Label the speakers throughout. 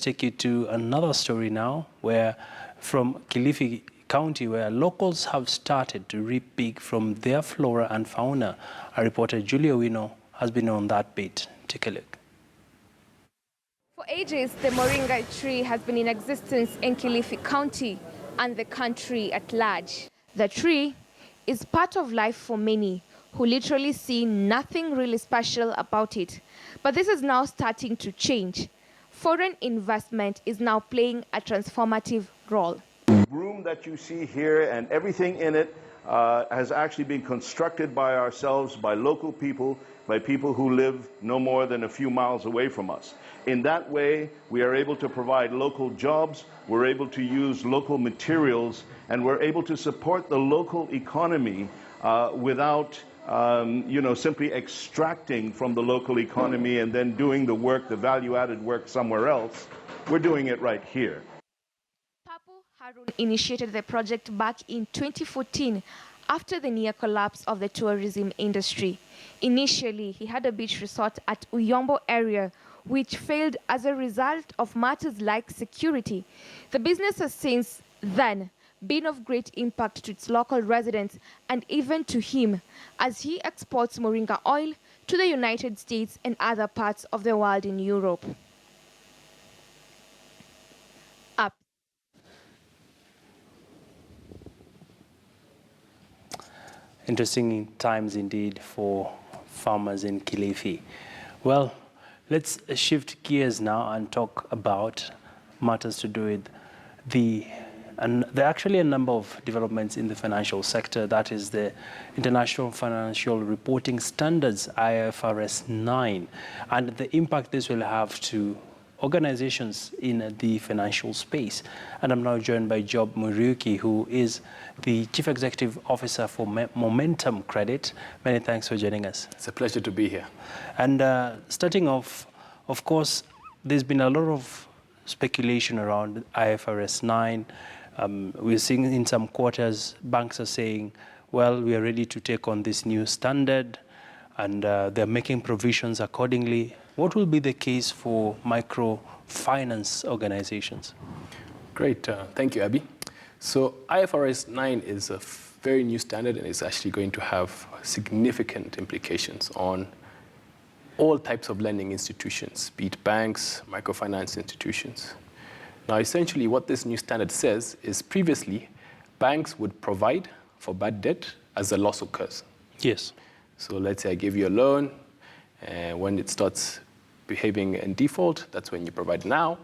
Speaker 1: Take you to another story now, where from Kilifi County, where locals have started to reap big from their flora and fauna. Our reporter Julia Wino has been on that bit. Take a look.
Speaker 2: For ages, the moringa tree has been in existence in Kilifi County and the country at large. The tree is part of life for many who literally see nothing really special about it. But this is now starting to change. Foreign investment is now playing a transformative role.
Speaker 3: The room that you see here and everything in it has actually been constructed by ourselves, by local people, by people who live no more than a few miles away from us. In that way, we are able to provide local jobs, we're able to use local materials, and we're able to support the local economy without simply extracting from the local economy and then doing the work, the value-added work somewhere else. We're doing it right here.
Speaker 2: Papu Harun initiated the project back in 2014 after the near collapse of the tourism industry. Initially, he had a beach resort at Uyombo area, which failed as a result of matters like security. The business has since then been of great impact to its local residents and even to him, as he exports moringa oil to the United States and other parts of the world in Europe.
Speaker 1: Interesting times indeed for farmers in Kilifi. Well, let's shift gears now and talk about matters to do with and there are actually a number of developments in the financial sector. That is the International Financial Reporting Standards, IFRS9, and the impact this will have to organizations in the financial space. And I'm now joined by Job Muriuki, who is the Chief Executive Officer for Momentum Credit. Many thanks for joining us.
Speaker 4: It's a pleasure to be here.
Speaker 1: And starting off, of course, there's been a lot of speculation around IFRS 9. We're seeing in some quarters, banks are saying, well, we are ready to take on this new standard, and they're making provisions accordingly. What will be the case for microfinance organizations?
Speaker 4: Great. Thank you, Abby. So IFRS 9 is a very new standard, and it's actually going to have significant implications on all types of lending institutions, be it banks, microfinance institutions. Now, essentially, what this new standard says is previously, banks would provide for bad debt as the loss occurs.
Speaker 1: Yes.
Speaker 4: So let's say I give you a loan, and when it starts behaving in default, that's when you provide. Now,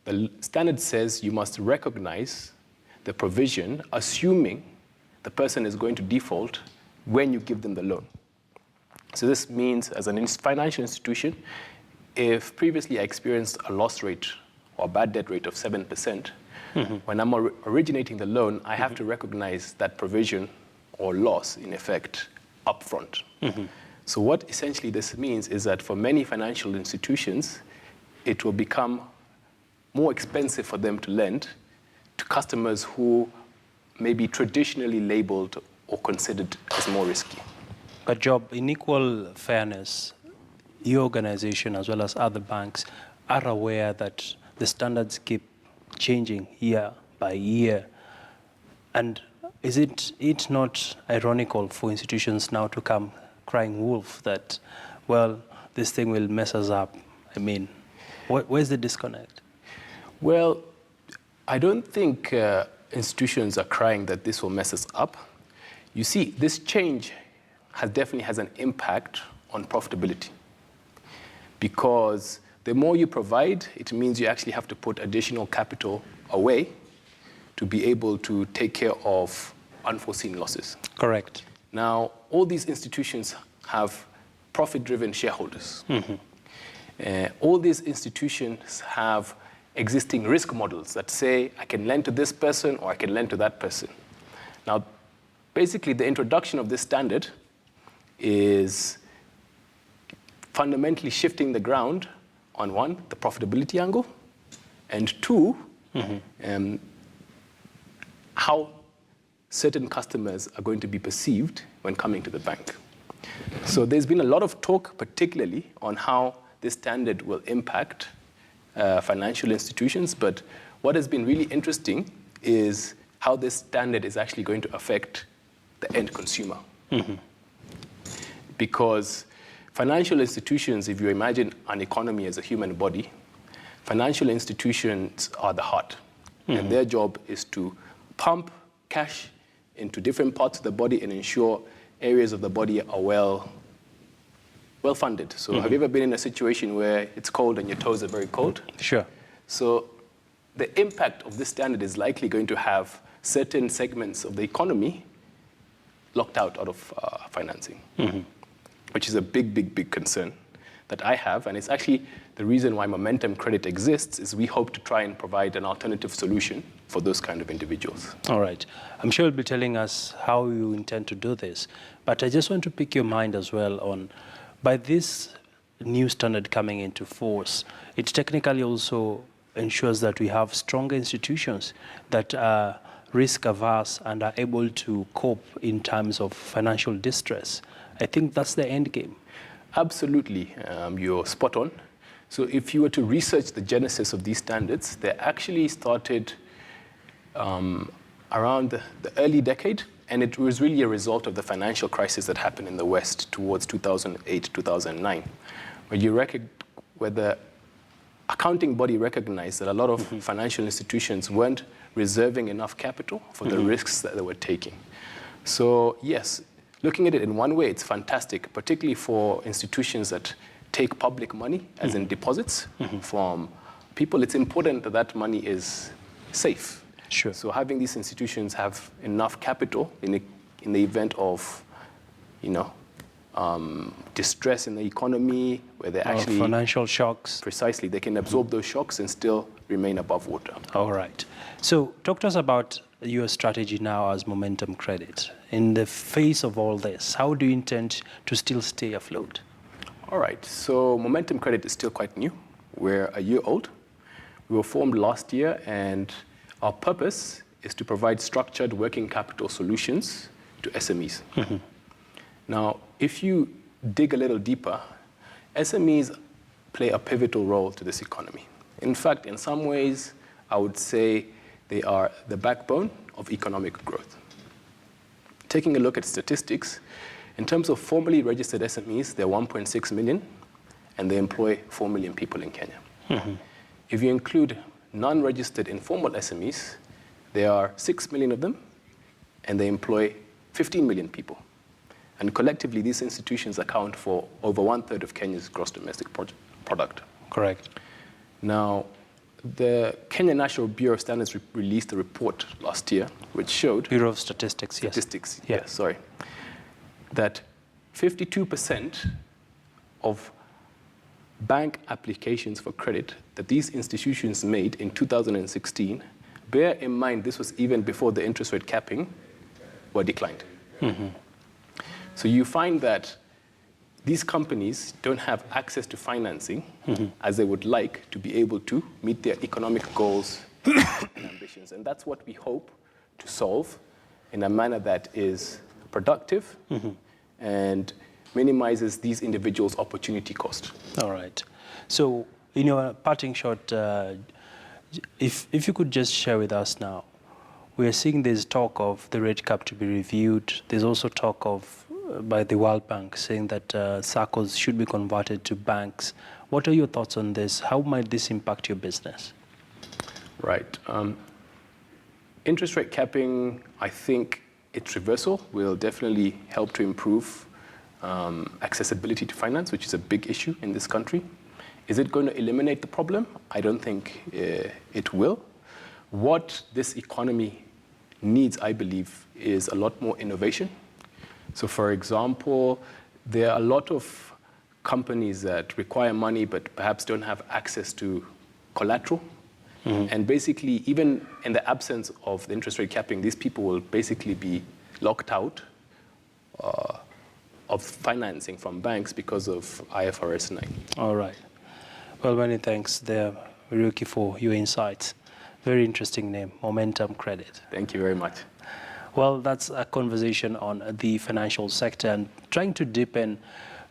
Speaker 4: the standard says you must recognize the provision, assuming the person is going to default when you give them the loan. So this means, as a financial institution, if previously I experienced a loss rate or bad debt rate of 7%, when I'm originating the loan, I have to recognize that provision or loss, in effect, upfront. So what essentially this means is that for many financial institutions, it will become more expensive for them to lend to customers who may be traditionally labeled or considered as more risky.
Speaker 1: But Job, in equal fairness, your organization as well as other banks are aware that the standards keep changing year by year. And is it not ironical for institutions now to come crying wolf that, well, this thing will mess us up? I mean, where's the disconnect?
Speaker 4: Well, I don't think institutions are crying that this will mess us up. You see, this change definitely has an impact on profitability, because the more you provide, it means you actually have to put additional capital away to be able to take care of unforeseen losses.
Speaker 1: Correct.
Speaker 4: Now, all these institutions have profit-driven shareholders. All these institutions have existing risk models that say, I can lend to this person or I can lend to that person. Now, basically, the introduction of this standard is fundamentally shifting the ground on one, the profitability angle, and two, how certain customers are going to be perceived when coming to the bank. So there's been a lot of talk, particularly on how this standard will impact financial institutions. But what has been really interesting is how this standard is actually going to affect the end consumer. Because financial institutions, if you imagine an economy as a human body, financial institutions are the heart. And their job is to pump cash into different parts of the body and ensure areas of the body are well funded. So have you ever been in a situation where it's cold and your toes are very cold?
Speaker 1: Sure.
Speaker 4: So the impact of this standard is likely going to have certain segments of the economy locked out of financing, which is a big concern that I have. And it's actually the reason why Momentum Credit exists, is we hope to try and provide an alternative solution for those kind of individuals.
Speaker 1: All right. I'm sure you'll be telling us how you intend to do this. But I just want to pick your mind as well on, by this new standard coming into force, it technically also ensures that we have stronger institutions that are risk averse and are able to cope in times of financial distress. I think that's the end game.
Speaker 4: Absolutely, you're spot on. So if you were to research the genesis of these standards, they actually started around the early decade, and it was really a result of the financial crisis that happened in the West towards 2008, 2009, where the accounting body recognized that a lot of financial institutions weren't reserving enough capital for the risks that they were taking. So yes, looking at it in one way, it's fantastic, particularly for institutions that take public money, as in deposits from people. It's important that that money is safe.
Speaker 1: Sure.
Speaker 4: So having these institutions have enough capital in the event of, distress in the economy, where they actually
Speaker 1: financial shocks.
Speaker 4: Precisely, they can absorb those shocks and still remain above water.
Speaker 1: All right. So talk to us about your strategy now as Momentum Credit. In the face of all this, how do you intend to still stay afloat?
Speaker 4: All right. So Momentum Credit is still quite new. We're a year old. We were formed last year, and our purpose is to provide structured working capital solutions to SMEs. Now, if you dig a little deeper, SMEs play a pivotal role to this economy. In fact, in some ways, I would say they are the backbone of economic growth. Taking a look at statistics, in terms of formally registered SMEs, they're 1.6 million, and they employ 4 million people in Kenya. If you include non-registered informal SMEs, there are 6 million of them, and they employ 15 million people. And collectively, these institutions account for over 1/3 of Kenya's gross domestic product.
Speaker 1: Correct.
Speaker 4: Now, the Kenya National Bureau of Standards released a report last year, which showed...
Speaker 1: Bureau of Statistics, yes.
Speaker 4: Statistics, yeah, sorry. That 52% of bank applications for credit that these institutions made in 2016, bear in mind this was even before the interest rate capping, were declined. So you find that these companies don't have access to financing as they would like to be able to meet their economic goals and ambitions. And that's what we hope to solve in a manner that is productive and minimizes these individuals' opportunity cost.
Speaker 1: All right. So in your parting shot, if you could just share with us now, we are seeing there's talk of the rate cap to be reviewed. There's also talk of, by the World Bank, saying that SACCOs should be converted to banks. What are your thoughts on this? How might this impact your business?
Speaker 4: Right. Interest rate capping, I think its reversal will definitely help to improve accessibility to finance, which is a big issue in this country. Is it going to eliminate the problem? I don't think it will. What this economy needs, I believe, is a lot more innovation. So for example, there are a lot of companies that require money but perhaps don't have access to collateral. And basically, even in the absence of the interest rate capping, these people will basically be locked out of financing from banks because of IFRS9. All right.
Speaker 1: Well, many thanks there, Ryuki, for your insights. Very interesting name, Momentum Credit.
Speaker 4: Thank you very much.
Speaker 1: Well, that's a conversation on the financial sector and trying to deepen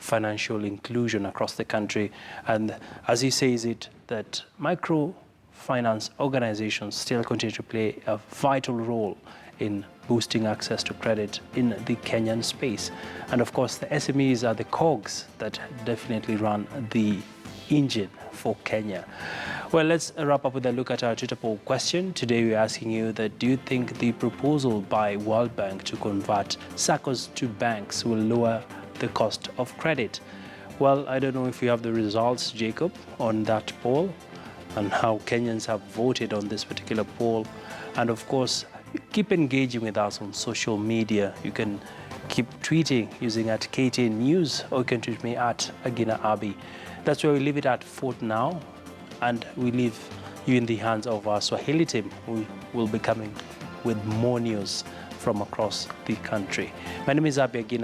Speaker 1: financial inclusion across the country. And as he says it, that microfinance organizations still continue to play a vital role in boosting access to credit in the Kenyan space. And of course, the SMEs are the cogs that definitely run the engine for Kenya. Well, let's wrap up with a look at our Twitter poll question. Today we're asking you that, do you think the proposal by World Bank to convert SACCOs to banks will lower the cost of credit? Well, I don't know if you have the results, Jacob, on that poll and how Kenyans have voted on this particular poll. And of course, keep engaging with us on social media. You can keep tweeting using at KTN News, or you can tweet me at Agina Abi. That's where we leave it at for now, and we leave you in the hands of our Swahili team, who will be coming with more news from across the country. My name is Abi Agina.